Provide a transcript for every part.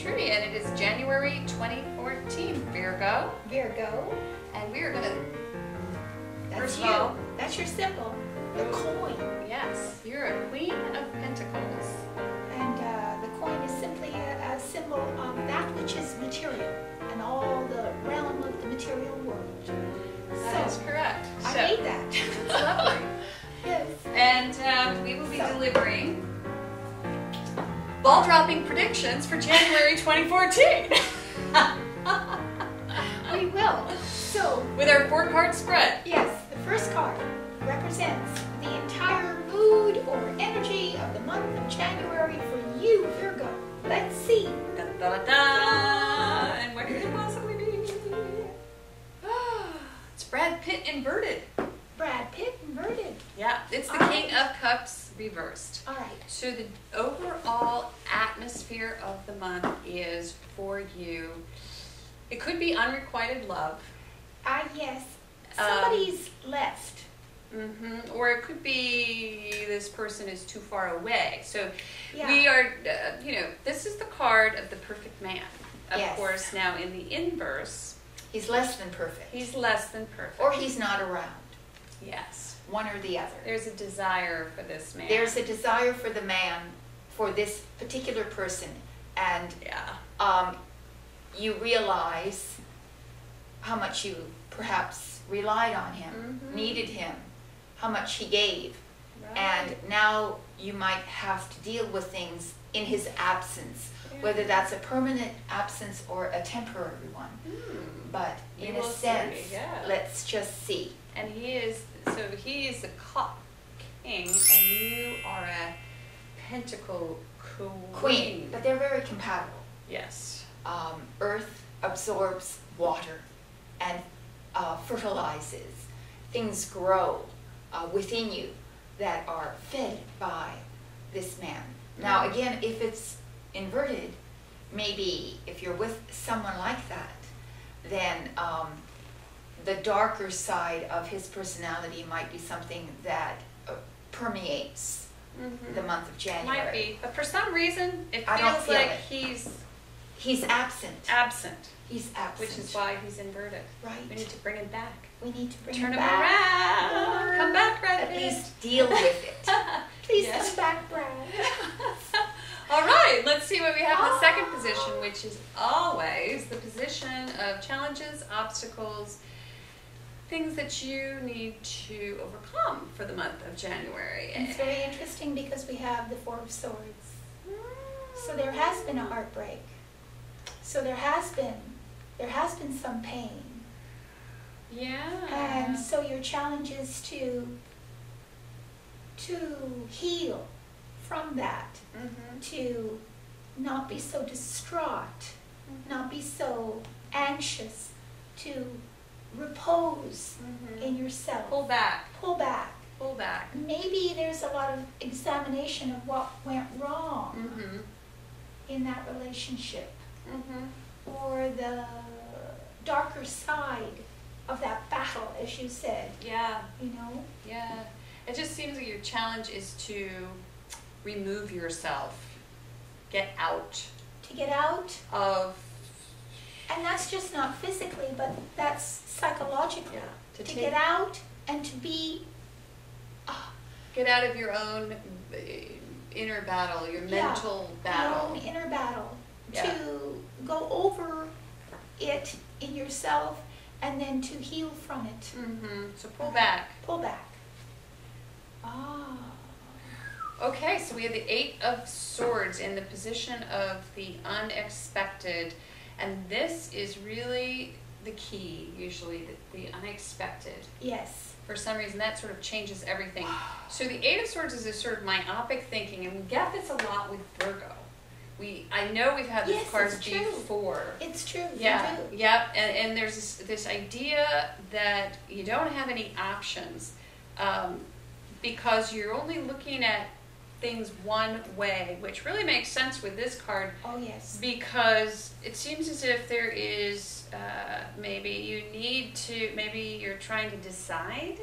Trudy, and it is January 2014, Virgo. Virgo. And we are going to, That's first of you. all, That's your symbol. The coin. yes, you're a Queen of Pentacles. And the coin is simply a symbol of that which is material and all the realm of the material world. That is correct. I So, hate that. it's lovely. Yes. And we will be delivering ball dropping predictions for January 2014 We will. So, with our 4-card spread. yes, the first card represents the entire mood or energy of the month of January for you, Virgo. Let's see. Da, da, da, da. And what could it possibly be? It's Brad Pitt inverted. Brad Pitt inverted. Yeah, it's the All King right. of Cups reversed. All right. So the overall atmosphere of the month is for you. It could be unrequited love. Yes. Somebody's left. Or it could be this person is too far away. So Yeah. we are, this is the card of the perfect man. Of Yes. course, now in the inverse, He's less than perfect. he's less than perfect. Or he's not around. Yes. One or the other. There's a desire for this man. There's a desire for the man, for this particular person, and Yeah. you realize how much you perhaps relied on him, needed him, how much he gave, Right. and now you might have to deal with things in his absence, whether that's a permanent absence or a temporary one. But We in will a see, sense, yeah. let's just see. And he is the cup king, and you are a pentacle Queen, but they're very compatible. Yes. Earth absorbs water and fertilizes. Things grow within you that are fed by this man. Now again, if it's inverted, maybe if you're with someone like that, then the darker side of his personality might be something that permeates the month of January. Might be, but for some reason, it I don't feels feel like it. he's He's absent. absent, He's absent. which is why he's inverted. Right. We need to bring him back. We need to bring Turn him him back. around. Or Come back, Brad at Pitt. least deal with it. Please Yes. come back, Brad. All right, let's see what we have in the second position, which is always the position of challenges, obstacles, things that you need to overcome for the month of January. And it's very interesting because we have the Four of Swords. So there has been a heartbreak. So there has been some pain. Yeah. And so your challenge is to heal from that, to not be so distraught, not be so anxious, to repose in yourself. Pull back. Pull back. Pull back. Maybe there's a lot of examination of what went wrong in that relationship, or the darker side of that battle, as you said. Yeah. You know? Yeah. It just seems like your challenge is to remove yourself, get out To get out, of, and that's just not physically, but that's psychologically. to To take, get out and to be get out of your own inner battle, your mental battle. your own inner battle, Yeah. to go over it in yourself, and then to heal from it. So pull back. Pull back. Ah. Okay, so we have the Eight of Swords in the position of the unexpected, and this is really the key, usually, the unexpected. Yes. For some reason, that sort of changes everything. So the Eight of Swords is this sort of myopic thinking, and we get this a lot with Virgo. I know we've had this Yes, card it's true. before. It's true. Yeah, You do. yep, and there's this idea that you don't have any options because you're only looking at things one way, which really makes sense with this card Oh, yes. because it seems as if there is maybe you're trying to decide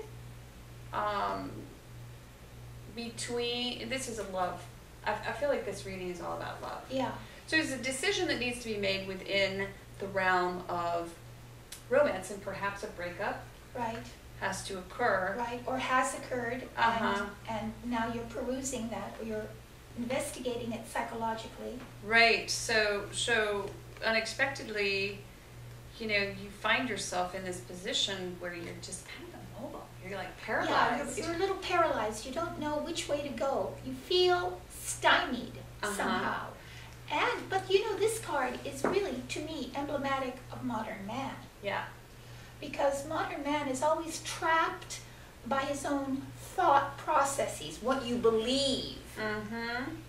between, this is a love, I feel like this reading is all about love. Yeah. So it's a decision that needs to be made within the realm of romance, and perhaps a breakup Right. has to occur. Right, or has occurred, Uh-huh. and now you're perusing that, or you're investigating it psychologically. Right. So unexpectedly, you know, you find yourself in this position where you're just kind of immobile. You're like Yeah, paralyzed. you're a little paralyzed. You don't know which way to go. You feel stymied somehow. But you know, this card is really, to me, emblematic of modern man. Yeah. Because modern man is always trapped by his own thought processes. What you believe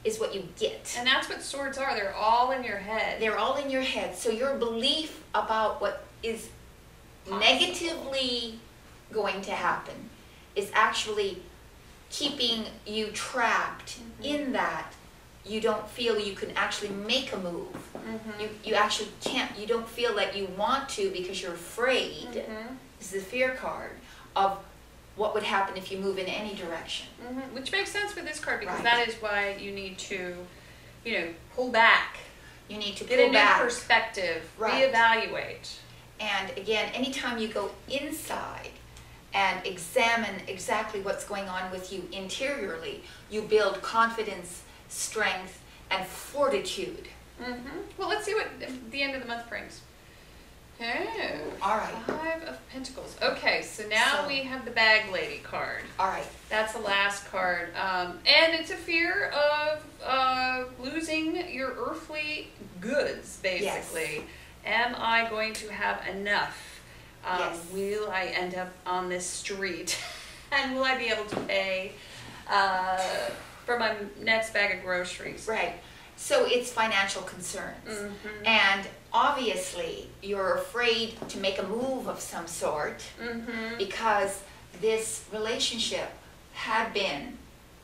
is what you get. And that's what swords are. They're all in your head. They're all in your head. So your belief about what is negatively going to happen is actually keeping you trapped in that. You don't feel you can actually make a move. You actually can't. You don't feel like you want to because you're afraid. This is the fear card of what would happen if you move in any direction. Which makes sense with this card, because Right. that is why you need to, you know, pull back. You need to Get a pull new back. perspective. Right. Reevaluate. And again, anytime you go inside and examine exactly what's going on with you interiorly, you build confidence, strength, and fortitude. Well, let's see what the end of the month brings. Okay. All right. 5 of Pentacles. Okay, so now we have the Bag Lady card. All right. That's the last card. And it's a fear of losing your earthly goods, basically. Yes. Am I going to have enough? Yes. Will I end up on this street? And will I be able to pay for my next bag of groceries? Right. So it's financial concerns. And obviously you're afraid to make a move of some sort because this relationship had been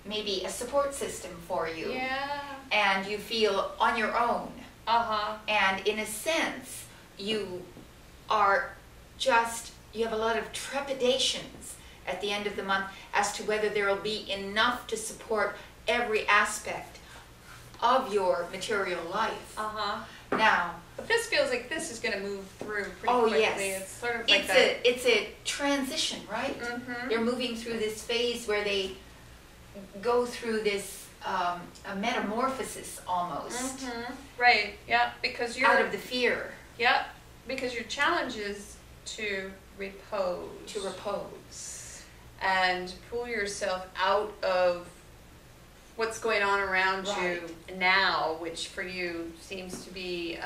maybe a support system for you. Yeah. And you feel on your own. And in a sense, you have a lot of trepidations at the end of the month as to whether there will be enough to support every aspect of your material life. Now, but this feels like this is going to move through pretty quickly. Yes. It's sort of like it's a transition, right? They're moving through this phase where they go through this a metamorphosis almost. Right. Yeah. Because you're out of the fear. Yep. Because your challenge is to repose. And pull yourself out of what's going on around you now, which for you seems to be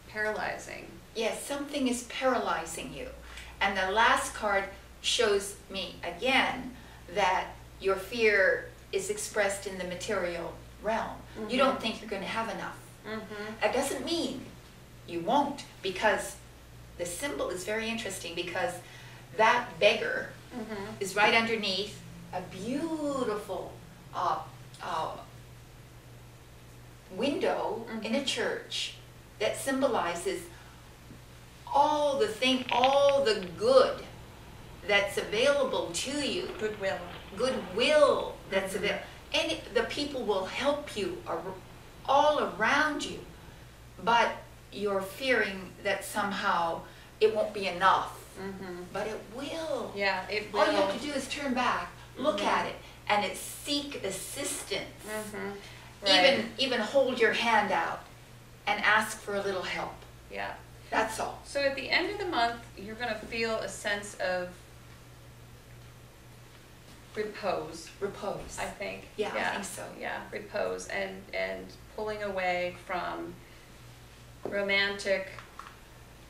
paralyzing. Yes, something is paralyzing you. And the last card shows me again that your fear is expressed in the material realm. You don't think you're going to have enough. That doesn't mean you won't, because the symbol is very interesting, because that beggar is right underneath a beautiful window in a church that symbolizes all the good that's available to you. Goodwill that's available. And the people will help you all around you, but you're fearing that somehow it won't be enough. But it will. Yeah, it will. All you have to do is turn back, look at it, and it's seek assistance. Even hold your hand out and ask for a little help. Yeah. That's all. So at the end of the month, you're going to feel a sense of repose. I think. Yeah, I think so. Yeah, repose and pulling away from romantic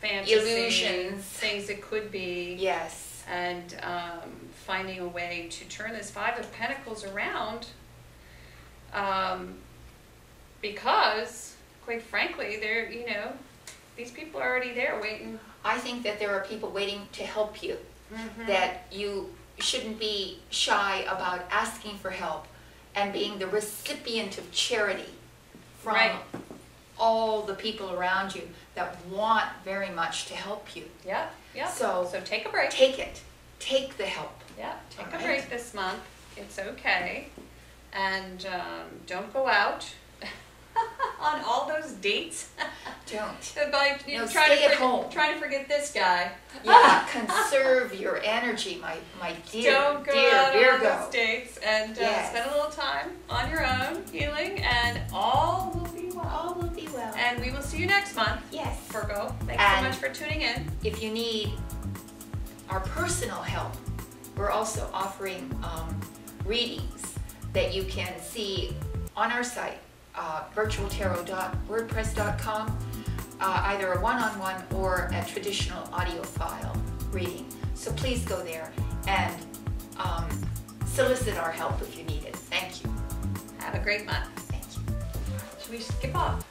fantasy, illusions, things that could be. Yes. And finding a way to turn this 5 of Pentacles around, because quite frankly, these people are already there waiting. I think that there are people waiting to help you. That you shouldn't be shy about asking for help and being the recipient of charity from all the people around you that want very much to help you. Yeah. So take a break. Take it. Take the help. Yeah, take a break this month. It's okay. And don't go out. on all those dates. Don't. By No, trying stay at home. Trying to forget this guy. Yeah, conserve your energy, my dear, Don't go dear out Virgo. on those dates and Yes. spend a little time on your own healing, and all will be well. All will be well. And we will see you next month, Yes. Virgo. Thanks so And much for tuning in. if you need our personal help, we're also offering readings that you can see on our site, virtualtarot.wordpress.com, either a one-on-one or a traditional audio file reading. So please go there and solicit our help if you need it. Thank you. Have a great month. Thank you. Should we skip off?